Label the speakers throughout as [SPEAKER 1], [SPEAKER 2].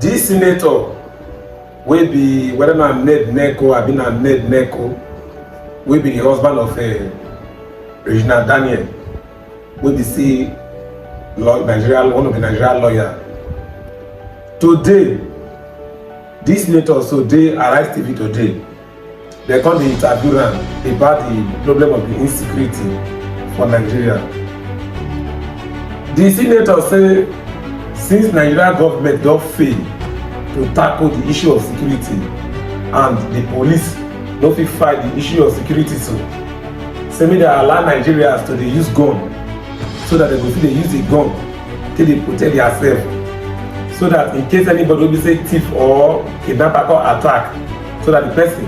[SPEAKER 1] This senator will be whether na Ned Nwoko or na Ned Nwoko, will be the husband of Regina Daniel, will be see Nigeria, one of the Nigerian lawyer. Today, this senator so they Arise TV today. They come the interview about the problem of the insecurity for Nigeria. The senator say since Nigeria government don't fail to tackle the issue of security and the police no fit fight the issue of security, so say make they allow Nigerians to dey use gun so that they go fit dey use the gun till they protect themselves, so that in case anybody will be say thief or kidnapper or attack, so that the person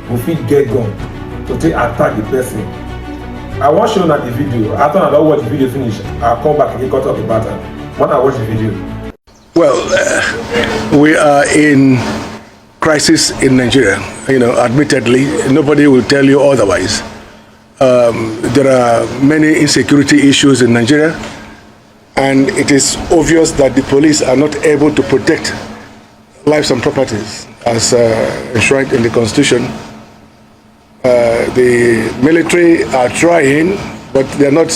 [SPEAKER 1] go fit get gun to take attack the person. I wan show una the video. After I don watch the video finish, I'll come back again talk about it. When I watch the video.
[SPEAKER 2] Well, we are in crisis in Nigeria. You know, admittedly, nobody will tell you otherwise. There are many insecurity issues in Nigeria, and it is obvious that the police are not able to protect lives and properties as enshrined in the Constitution. The military are trying, but they're not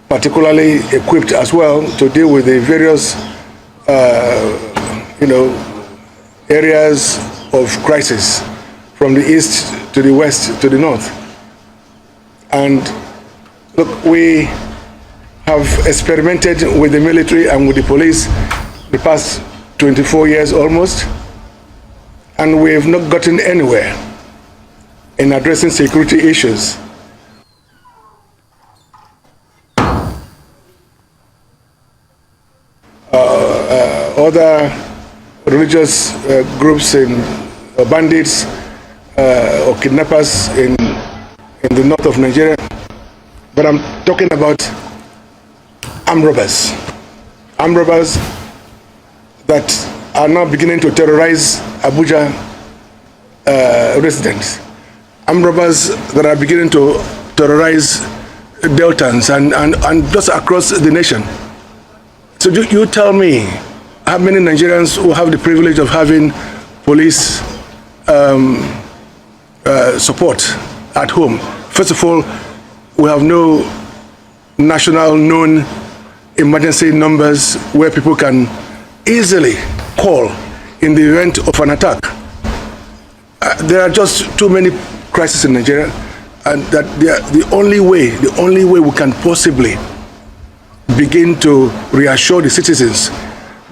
[SPEAKER 2] particularly equipped as well to deal with the various, areas of crisis from the east to the west to the north. And look, we have experimented with the military and with the police the past 24 years almost, and we have not gotten anywhere in addressing security issues. Other religious groups and bandits or kidnappers in the north of Nigeria, but I'm talking about armed robbers. Armed robbers that are now beginning to terrorize Abuja residents. Armed robbers that are beginning to terrorize Deltans and just across the nation. So you tell me, how many Nigerians who have the privilege of having police support at home? First of all, we have no national known emergency numbers where people can easily call in the event of an attack. There are just too many crises in Nigeria, and that the only way we can possibly begin to reassure the citizens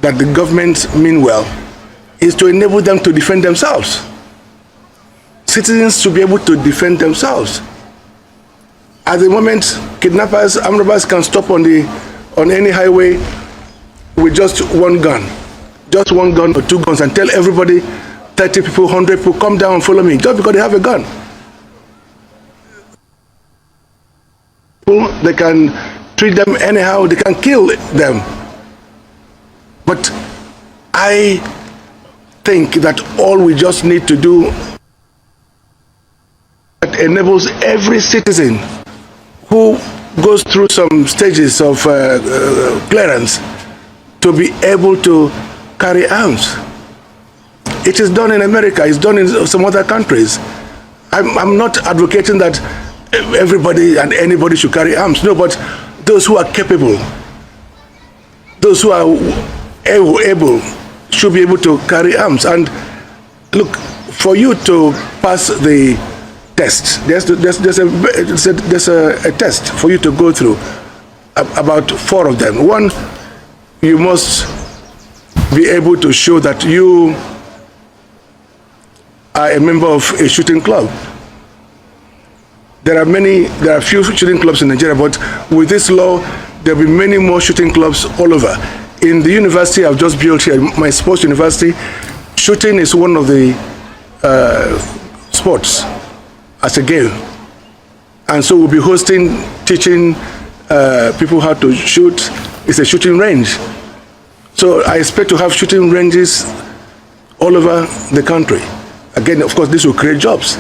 [SPEAKER 2] that the government mean well is to enable them to defend themselves. Citizens should be able to defend themselves. At the moment, kidnappers, armed robbers can stop on any highway with just one gun or two guns, and tell everybody, 30 people, 100 people, come down and follow me, just because they have a gun. They can treat them anyhow, they can kill them. But I think that all we just need to do that enables every citizen who goes through some stages of clearance to be able to carry arms. It is done in America, it's done in some other countries. I'm not advocating that everybody and anybody should carry arms, no, but those who are capable, those who are able should be able to carry arms. And look, for you to pass the test, there's a test for you to go through, about 4 of them. One, you must be able to show that you are a member of a shooting club. There are few shooting clubs in Nigeria, but with this law, there will be many more shooting clubs all over. In the university I've just built here, my sports university, shooting is one of the sports as a game. And so we'll be teaching people how to shoot. It's a shooting range. So I expect to have shooting ranges all over the country. Again, of course, this will create jobs.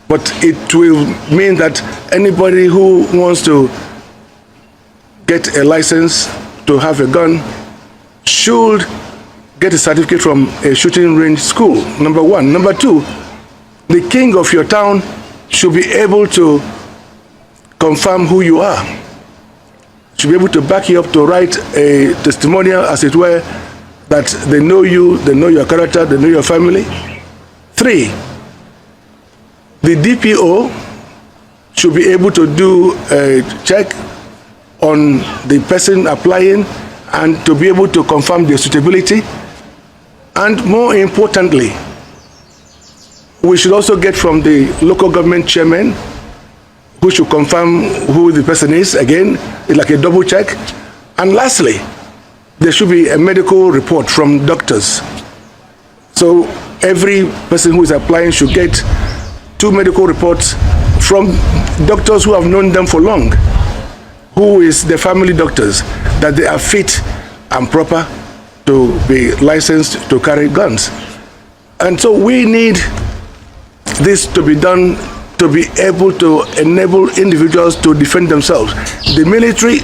[SPEAKER 2] But it will mean that anybody who wants to get a license to have a gun should get a certificate from a shooting range school, number one. Number two, the king of your town should be able to confirm who you are. Should be able to back you up to write a testimonial, as it were, that they know you, they know your character, they know your family. Three, the DPO should be able to do a check on the person applying and to be able to confirm their suitability. And more importantly, we should also get from the local government chairman, who should confirm who the person is, again, like a double check. And lastly, there should be a medical report from doctors. So every person who is applying should get 2 medical reports from doctors who have known them for long, who is the family doctors, that they are fit and proper to be licensed to carry guns. And so we need this to be done to be able to enable individuals to defend themselves. The military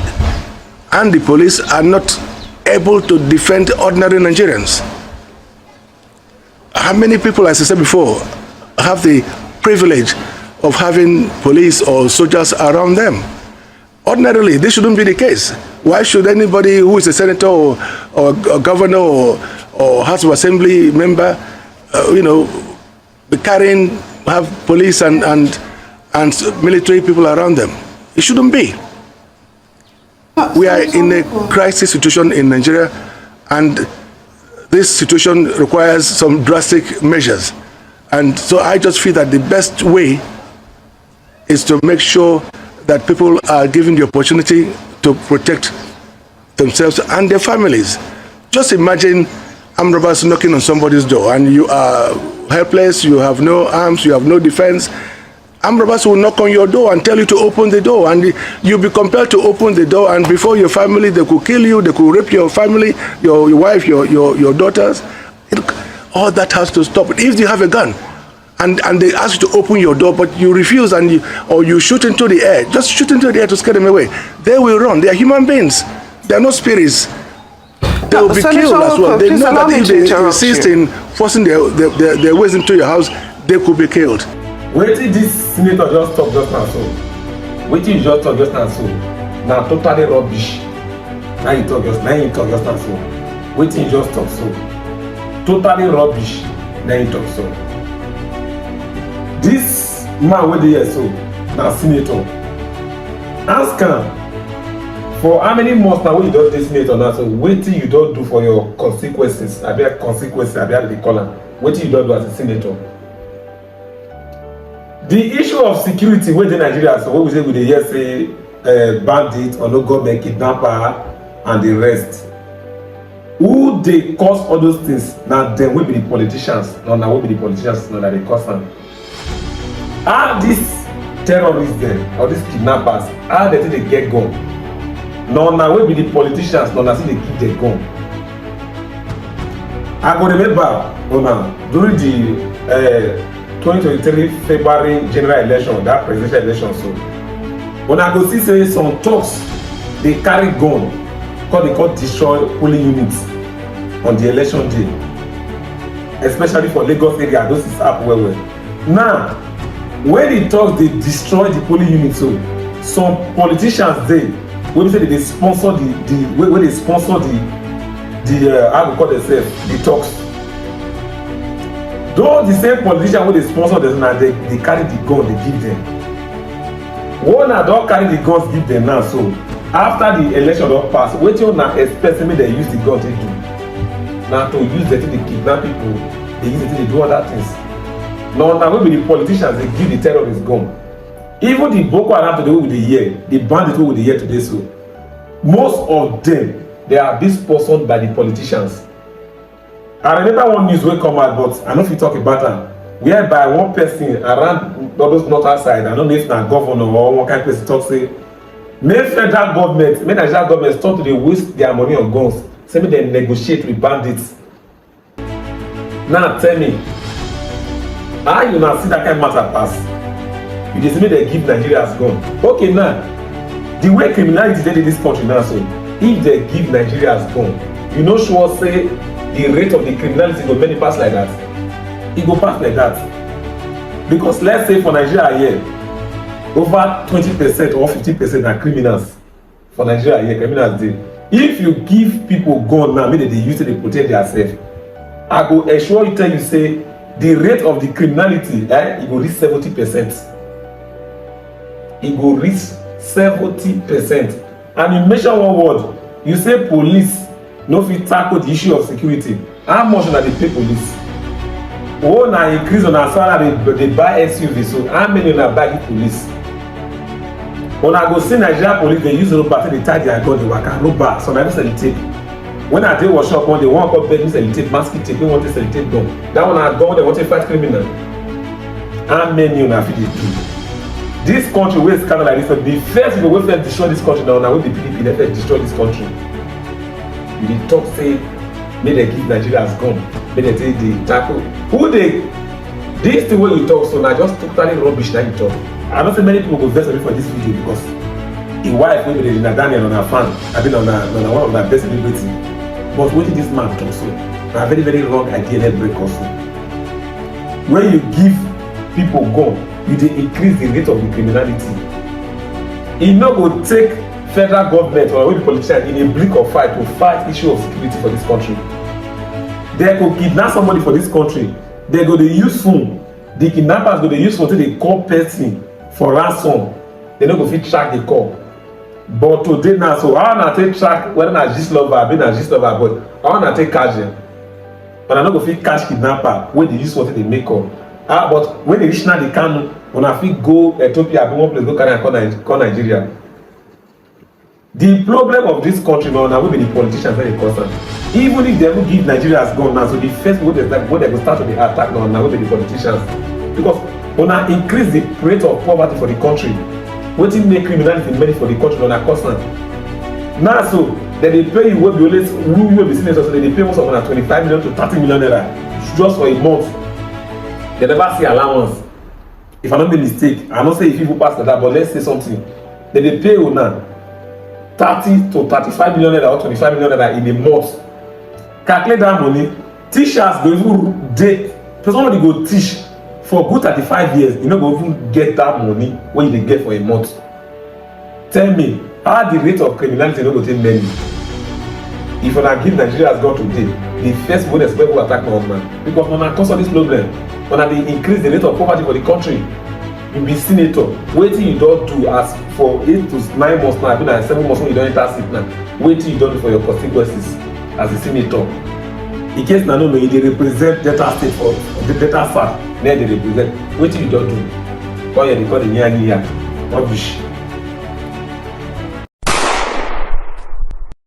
[SPEAKER 2] and the police are not able to defend ordinary Nigerians. How many people, as I said before, have the privilege of having police or soldiers around them? Ordinarily, this shouldn't be the case. Why should anybody who is a senator or a governor or House of Assembly member, be carrying, have police and military people around them? It shouldn't be. We are in a crisis situation in Nigeria, and this situation requires some drastic measures. And so I just feel that the best way is to make sure that people are given the opportunity to protect themselves and their families. Just imagine armed robbers knocking on somebody's door and you are helpless, you have no arms, you have no defense. Armed robbers will knock on your door and tell you to open the door, and you'll be compelled to open the door, and before your family, they could kill you, they could rape your family, your wife, your daughters. All that has to stop. If you have a gun and they ask you to open your door, but you refuse and you shoot into the air, just shoot into the air to scare them away, they will run. They are human beings. They are not spirits. They will be killed as well. They know that if they insist in forcing their ways into your house, they could be killed.
[SPEAKER 1] Wetin this senator just talk just now so, wetin you just talk just now so, na totally rubbish. Now you talk just now so, wetin you just talk so, totally rubbish. Now you talk so. This man wey dey here so, na senator. Ask am for how many months now wey you don dey senator now so, wetin you don do for your consequences, abi how they call am, wetin you don do as a senator? The issue of security wey dey Nigeria, so what we say we dey hear say bandit or no government kidnapper and the rest, who dey cause all those things? Na dem wey be the politicians, na wey be the politicians na dey cause am. How these terrorists dem or these kidnappers, how dem take dey get gun? Na wey be the politicians, na still dey keep their gun. I go remember during the 2023 February general election, that presidential election, so when I go see say some talks they carry gun because they call destroy polling units on the election day, especially for Lagos area. Those is up well. Now when they talk they destroy the polling units, so some politicians they when they say they sponsor when they sponsor the how we call themselves, the talks. Though the same politician wey dey sponsor them now, they carry the gun, they give them. One na don carry the guns give them now, so after the election don pass, wetin una expect say make dem use the gun take do? Na to use them to kidnap people, they use it to do other things. Na wey be the politicians dey give the terrorists gun. Even the Boko Haram today wey we dey hear, the bandits wey we dey hear today, so most of them they are being sponsored by the politicians. I remember one news wey come out, but I no fit talk about am, whereby one person around all those north side, I no know if na governor or one kind of person talk say make Nigerian government stop to dey waste their money on guns, say make dem negotiate with bandits. Now tell me, how you na see that kind of matter pass? You dey say make dem give Nigerians gun. Okay, now the way criminality dey in this country now, so if dem give Nigerians gun, you no sure say the rate of the criminality go many pass like that? E go pass like that. Because let's say for Nigeria here, over 20% or 50% are criminals. For Nigeria here, criminals dey. If you give people gun now, make dem dey use it to protect themselves, I go assure you, tell you say the rate of the criminality e go reach 70%. E go reach 70%. And you mention one word, you say police no fit tackle the issue of security. How much una dey pay police? Oh, na increase on our salary, dey buy SUV, so how many una buy give police? Una go see Nigeria police dey use rubber take dey tie their gun dey waka. Rubber, some na even sellotape. When I dey workshop one day, one come beg me sellotape, masking tape, wey wan take sellotape gun. That one na gun wey dem wan take fight criminal. How many una fit dey do? This country wey scatter like this, so the first people wey first destroy this country na wey the PDP dey first destroy this country. You dey talk say make dem give Nigerians gun, make dem take dey tackle. Who dey? This thing wey you talk so na just totally rubbish na you talk. I know say many people go vex me for this video because im wife wey be na Daniel on her fan, I mean on one of her best celebrity. But wetin this man talk so na very very wrong idea let break also. When you give people gun, you dey increase the rate of the criminality. E no go take federal government or wey be politician in a blink of fight to fight issue of security for this country. They go kidnap somebody for this country, they go dey use phone, the kidnappers go dey use phone take dey call person for ransom. They no go fit track the call. But today now, so how una take track whether na gist lover abi na gist lover, but how una take catch them? Una no go fit catch kidnapper wey dey use phone take dey make call. But when they reach now the Kano, una fit go Ethiopia abi one place go carry am come Nigeria. The problem of this country now wey be the politicians wey dey cause am. Even if dem give Nigerians gun now, so the first wey dem go start to dey attack now wey be the politicians, because una increase the rate of poverty for the country. Wetin make criminality many for the country una cause am. Now so dem dey pay you wey be always you wey be senator, so dem dey pay most of una 25 million to 30 million naira just for a month. Dem never see allowance. If I no make mistake, I no say if people pass like that, but let's say something. Dem dey pay una 30 to 35 million naira or 25 million naira in a month. Calculate that money. Teachers go even dey, somebody go teach for good 35 years, you no go even get that money wey you dey get for a month. Tell me how the rate of criminality no go take many? If una give Nigerians gun today, the first one expect people attack una because una cause all this problem. Una dey increase the rate of poverty for the country. You be senator, wetin you don do as for 8 to 9 months now, abi na 7 months when you don enter seat now, wetin you don do for your constituencies as a senator? In case na no know, you dey represent Delta State for Delta South, na dey represent. Wetin you don do? Come here, dey call the nyanyiya, rubbish.